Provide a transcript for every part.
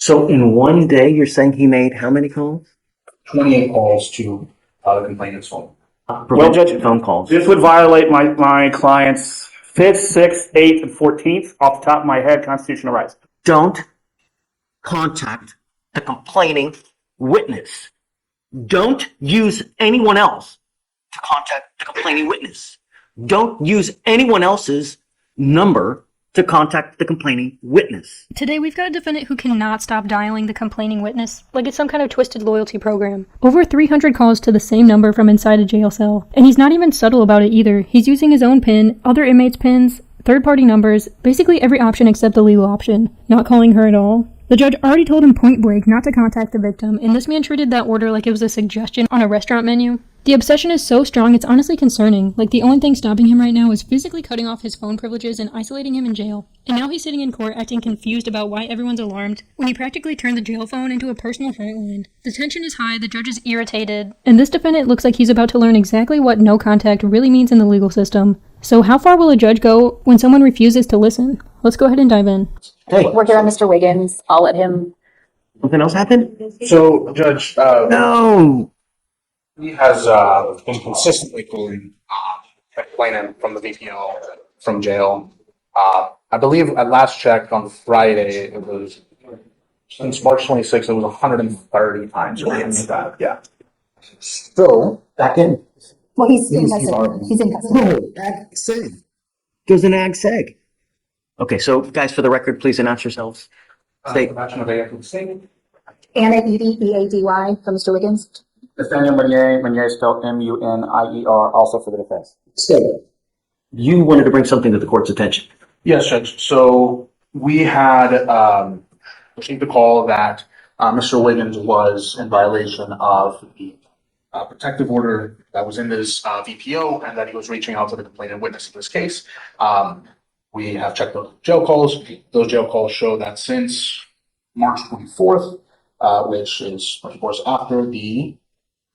So in one day, you're saying he made how many calls? 28 calls to the complainant's phone. Well, Judge, phone calls. this would violate my client's 5th, 6th, 8th, and 14th off the top of my head constitutional rights. Don't contact the complaining witness. Don't use anyone else to contact the complaining witness. Don't use anyone else's number to contact the complaining witness. Today we've got a defendant who cannot stop dialing the complaining witness, like it's some kind of twisted loyalty program. Over 300 calls to the same number from inside a jail cell. And he's not even subtle about it either. He's using his own PIN, other inmates' PINs, third-party numbers, basically every option except the legal option. Not calling her at all. The judge already told him point blank not to contact the victim, and this man treated that order like it was a suggestion on a restaurant menu. The obsession is so strong it's honestly concerning. Like the only thing stopping him right now is physically cutting off his phone privileges and isolating him in jail. And now he's sitting in court acting confused about why everyone's alarmed, when he practically turned the jail phone into a personal hotline. The tension is high, the judge is irritated, and this defendant looks like he's about to learn exactly what no contact really means in the legal system. So how far will a judge go when someone refuses to listen? Let's go ahead and dive in. Hey, We're here on Mr. Wiggins. I'll let him. something else happened? So, Judge, No. he has been consistently calling the complainant from the VPO from jail. I believe at last check on Friday, it was since March 26th, it was 130 times. Yeah. So, Back in. Well, he's in He's custody. already- He's in custody. Ag seg. There's an ag seg. Okay, so guys, for the record, please announce yourselves. State. Anna Edie, E-A-D-Y, from Mr. Wiggins. Defendant Meunier spelled M-U-N-I-E-R, also for the defense. You wanted to bring something to the court's attention. Yes, Judge. So we had received a call that Mr. Wiggins was in violation of the protective order that was in this VPO, and that he was reaching out to the complainant witness in this case. We have checked those jail calls. Those jail calls show that since March 24th, which is, of course, after the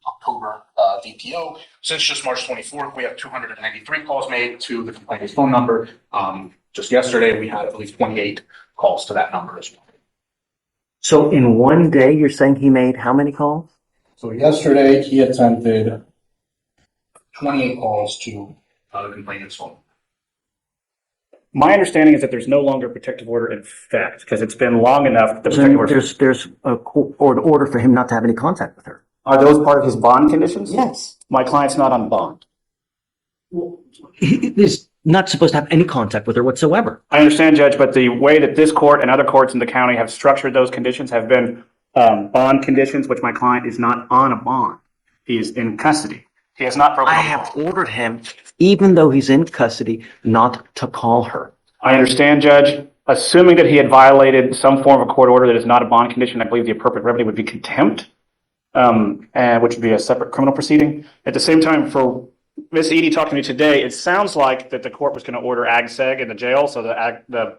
October VPO, since just March 24th, we have 293 calls made to the complainant's phone number. Just yesterday, we had, I believe, 28 calls to that number as well. So in one day, you're saying he made how many calls? So yesterday, he attempted 28 calls to the complainant's phone. My understanding is that there's no longer a protective order in effect because it's been long enough. The protective order. There's a order for him not to have any contact with her. Are those part of his bond conditions? Yes. My client's not on bond. He's not supposed to have any contact with her whatsoever. I understand, Judge, but the way that this court and other courts in the county have structured those conditions have been bond conditions, which my client is not on a bond. He is in custody. He has not broken. I have ordered him, even though he's in custody, not to call her. I understand, Judge. Assuming that he had violated some form of a court order that is not a bond condition, I believe the appropriate remedy would be contempt, which would be a separate criminal proceeding. At the same time, for Ms. Edie talking to me today, it sounds like that the court was going to order ag seg in the jail, so the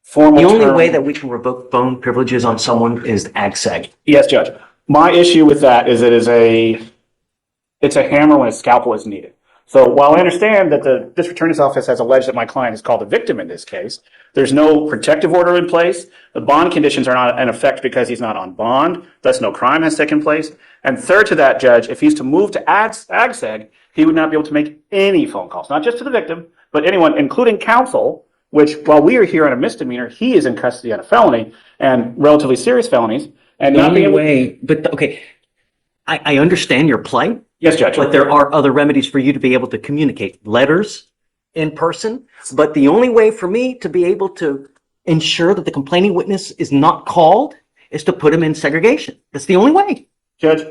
formal The only term- way that we can revoke phone privileges on someone is ag seg. Yes, Judge. My issue with that is it's a hammer when a scalpel is needed. So while I understand that the district attorney's office has alleged that my client is called a victim in this case, there's no protective order in place. The bond conditions are not in effect because he's not on bond. Thus, no crime has taken place. And third to that, Judge, if he's to move to ag seg, he would not be able to make any phone calls, not just to the victim, but anyone, including counsel, which while we are here on a misdemeanor, he is in custody on a felony and relatively serious felonies. And The not being only able. way, but okay, I understand your plight, Yes, Judge. but there are other remedies for you to be able to communicate. Letters, in person, but the only way for me to be able to ensure that the complaining witness is not called is to put him in segregation. That's the only way. Judge,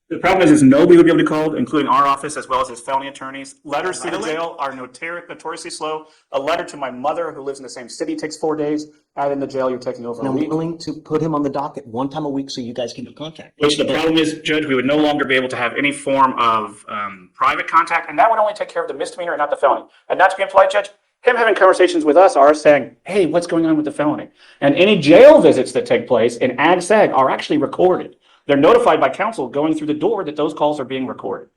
the problem is nobody would be able to be called, including our office as well as his felony attorneys. Letters to the jail are notoriously slow. A letter to my mother, who lives in the same city, takes 4 days. Out in the jail, you're taking over And a I'm week. willing to put him on the docket one time a week so you guys can do contact. Which the problem is, Judge, we would no longer be able to have any form of private contact, and that would only take care of the misdemeanor and not the felony. And not to be impolite, Judge, him having conversations with us are saying, hey, what's going on with the felony? And any jail visits that take place in ag seg are actually recorded. They're notified by counsel going through the door that those calls are being recorded.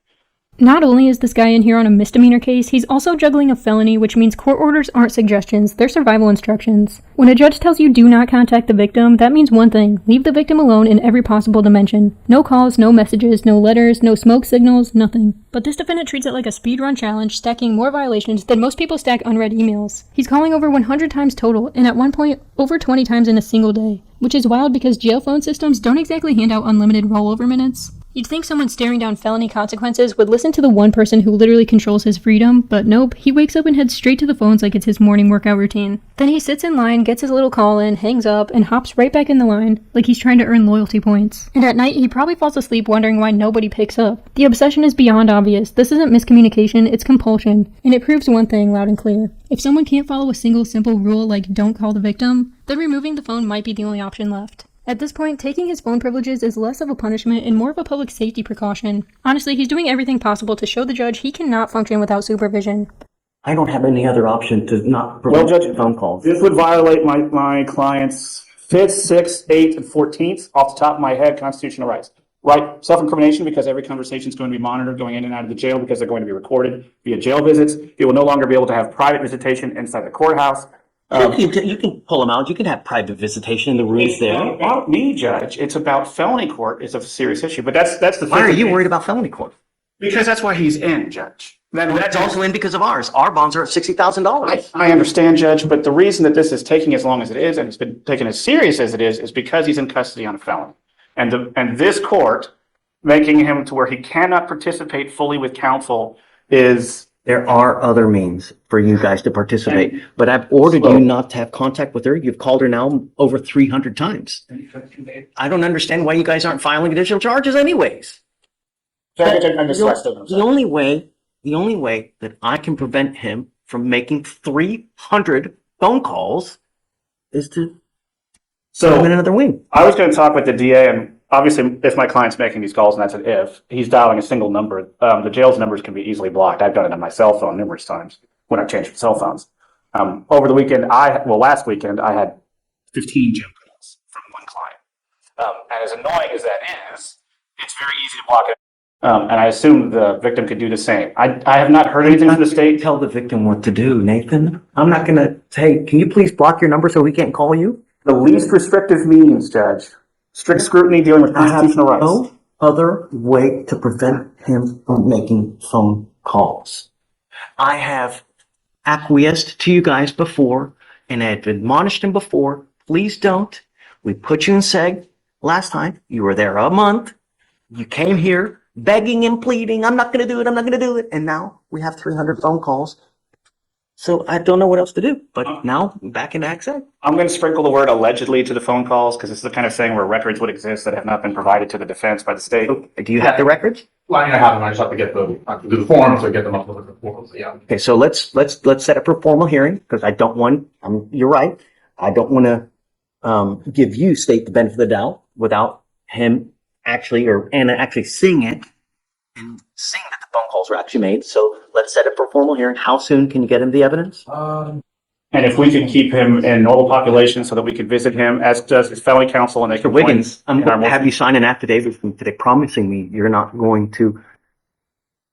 Not only is this guy in here on a misdemeanor case, he's also juggling a felony, which means court orders aren't suggestions, they're survival instructions. When a judge tells you do not contact the victim, that means one thing: leave the victim alone in every possible dimension. No calls, no messages, no letters, no smoke signals, nothing. But this defendant treats it like a speedrun challenge, stacking more violations than most people stack unread emails. He's calling over 100 times total, and at one point, over 20 times in a single day. Which is wild because jail phone systems don't exactly hand out unlimited rollover minutes. You'd think someone staring down felony consequences would listen to the one person who literally controls his freedom, but nope, he wakes up and heads straight to the phones like it's his morning workout routine. Then he sits in line, gets his little call in, hangs up, and hops right back in the line, like he's trying to earn loyalty points. And at night, he probably falls asleep wondering why nobody picks up. The obsession is beyond obvious. This isn't miscommunication, it's compulsion. And it proves one thing loud and clear. If someone can't follow a single simple rule like don't call the victim, then removing the phone might be the only option left. At this point, taking his phone privileges is less of a punishment and more of a public safety precaution. Honestly, he's doing everything possible to show the judge he cannot function without supervision. I don't have any other option to not prevent phone calls. This would violate my client's 5th, 6th, 8th, and 14th off the top of my head constitutional rights. Right, self-incrimination because every conversation is going to be monitored going in and out of the jail because they're going to be recorded via jail visits. He will no longer be able to have private visitation inside the courthouse. You can pull them out. You can have private visitation in the rooms It's not there. about me, Judge. It's about felony court. It's a serious issue. But that's the thing. Why are you worried about felony court? Because that's why he's in, Judge. That's also in because of ours. Our bonds are at $60,000. I understand, Judge, but the reason that this is taking as long as it is, and it's been taken as serious as it is because he's in custody on a felony. And this court making him to where he cannot participate fully with counsel is... There are other means for you guys to participate, but I've ordered you not to have contact with her. You've called her now over 300 times. I don't understand why you guys aren't filing additional charges anyways. The only way that I can prevent him from making 300 phone calls is to put him in another wing. I was going to talk with the DA, and obviously, if my client's making these calls, and that's an if, he's dialing a single number, the jail's numbers can be easily blocked. I've done it on my cell phone numerous times when I've changed cell phones. Over the weekend, last weekend, I had 15 jail calls from one client. And as annoying as that is, it's very easy to block it. And I assume the victim could do the same. I have not heard anything from the state. Tell the victim what to do, Nathan. I'm not going to say, can you please block your number so we can't call you? The least restrictive means, Judge. Strict scrutiny dealing with constitutional rights. No other way to prevent him from making phone calls. I have acquiesced to you guys before, and I have admonished him before. Please don't. We put you in seg last time. You were there a month. You came here begging and pleading. I'm not going to do it. I'm not going to do it. And now we have 300 phone calls. So I don't know what else to do. But now I'm back in AXA. I'm going to sprinkle the word allegedly to the phone calls because it's the kind of thing where records would exist that have not been provided to the defense by the state. Do you have the records? Well, I have them. I just have to get do the forms or get them up with the forms. Yeah. Okay, so let's set up a formal hearing because I don't want. You're right. I don't want to give you state the benefit of the doubt without him actually or Anna actually seeing it and seeing that the phone calls were actually made. So let's set up a formal hearing. How soon can you get him the evidence? And if we could keep him in normal population so that we could visit him, as does his family counsel, and they Mr. can Wiggins, I'm going to have you sign an affidavit from today promising me you're not going to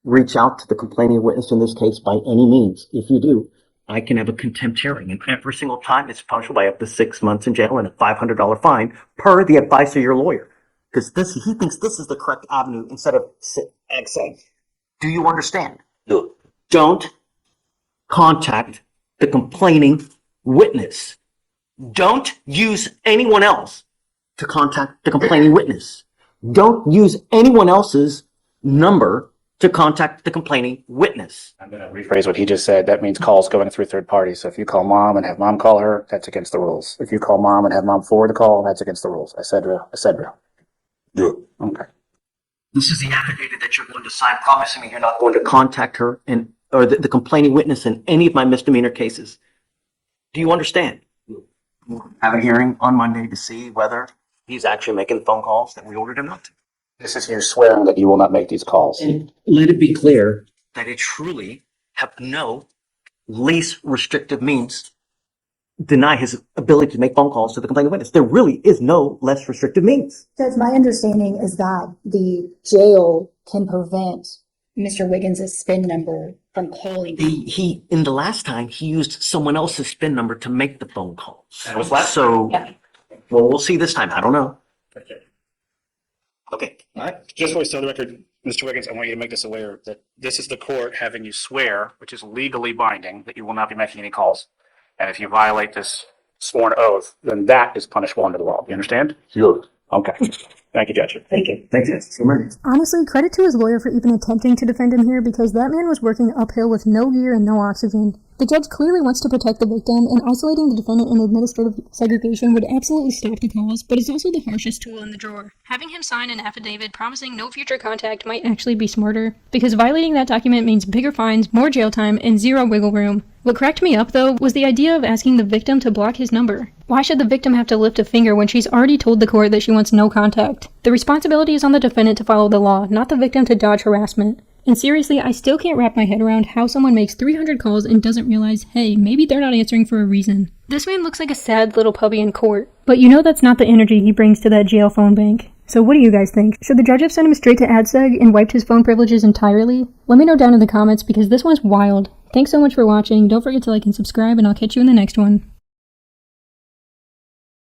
reach out to the complaining witness in this case by any means. If you do, I can have a contempt hearing, and every single time it's punishable by up to 6 months in jail and a $500 fine per the advice of your lawyer. Because he thinks this is the correct avenue instead of exit. Do you understand? Don't contact the complaining witness. Don't use anyone else to contact the complaining witness. Don't use anyone else's number to contact the complaining witness. I'm going to rephrase what he just said. That means calls going through third parties. So if you call mom and have mom call her, that's against the rules. If you call mom and have mom forward the call, that's against the rules, etc., etc. Okay. This is the affidavit that you're going to sign promising me you're not going to contact her or the complaining witness in any of my misdemeanor cases. Do you understand? Have a hearing on Monday to see whether he's actually making the phone calls that we ordered him not to. This is you swearing that you will not make these calls. And let it be clear that I truly have no least restrictive means deny his ability to make phone calls to the complaining witness. There really is no less restrictive means. Judge, my understanding is that the jail can prevent Mr. Wiggins' spin number from calling. He in the last time he used someone else's spin number to make the phone calls. That was last So, Yeah. well, we'll see this time. I don't know. Okay. All right. Just for the record, Mr. Wiggins, I want you to make this aware that this is the court having you swear, which is legally binding, that you will not be making any calls. And if you violate this sworn oath, then that is punishable under the law. You understand? Yes. Okay. Thank you, Judge. Thank you. Thank you. Honestly, credit to his lawyer for even attempting to defend him here because that man was working uphill with no gear and no oxygen. The judge clearly wants to protect the victim, and isolating the defendant in administrative segregation would absolutely stop the cause, but it's also the harshest tool in the drawer. Having him sign an affidavit promising no future contact might actually be smarter, because violating that document means bigger fines, more jail time, and zero wiggle room. What cracked me up, though, was the idea of asking the victim to block his number. Why should the victim have to lift a finger when she's already told the court that she wants no contact? The responsibility is on the defendant to follow the law, not the victim to dodge harassment. And seriously, I still can't wrap my head around how someone makes 300 calls and doesn't realize, hey, maybe they're not answering for a reason. This man looks like a sad little puppy in court. But you know that's not the energy he brings to that jail phone bank. So what do you guys think? Should the judge have sent him straight to AdSeg and wiped his phone privileges entirely? Let me know down in the comments because this one's wild. Thanks so much for watching. Don't forget to like and subscribe, and I'll catch you in the next one.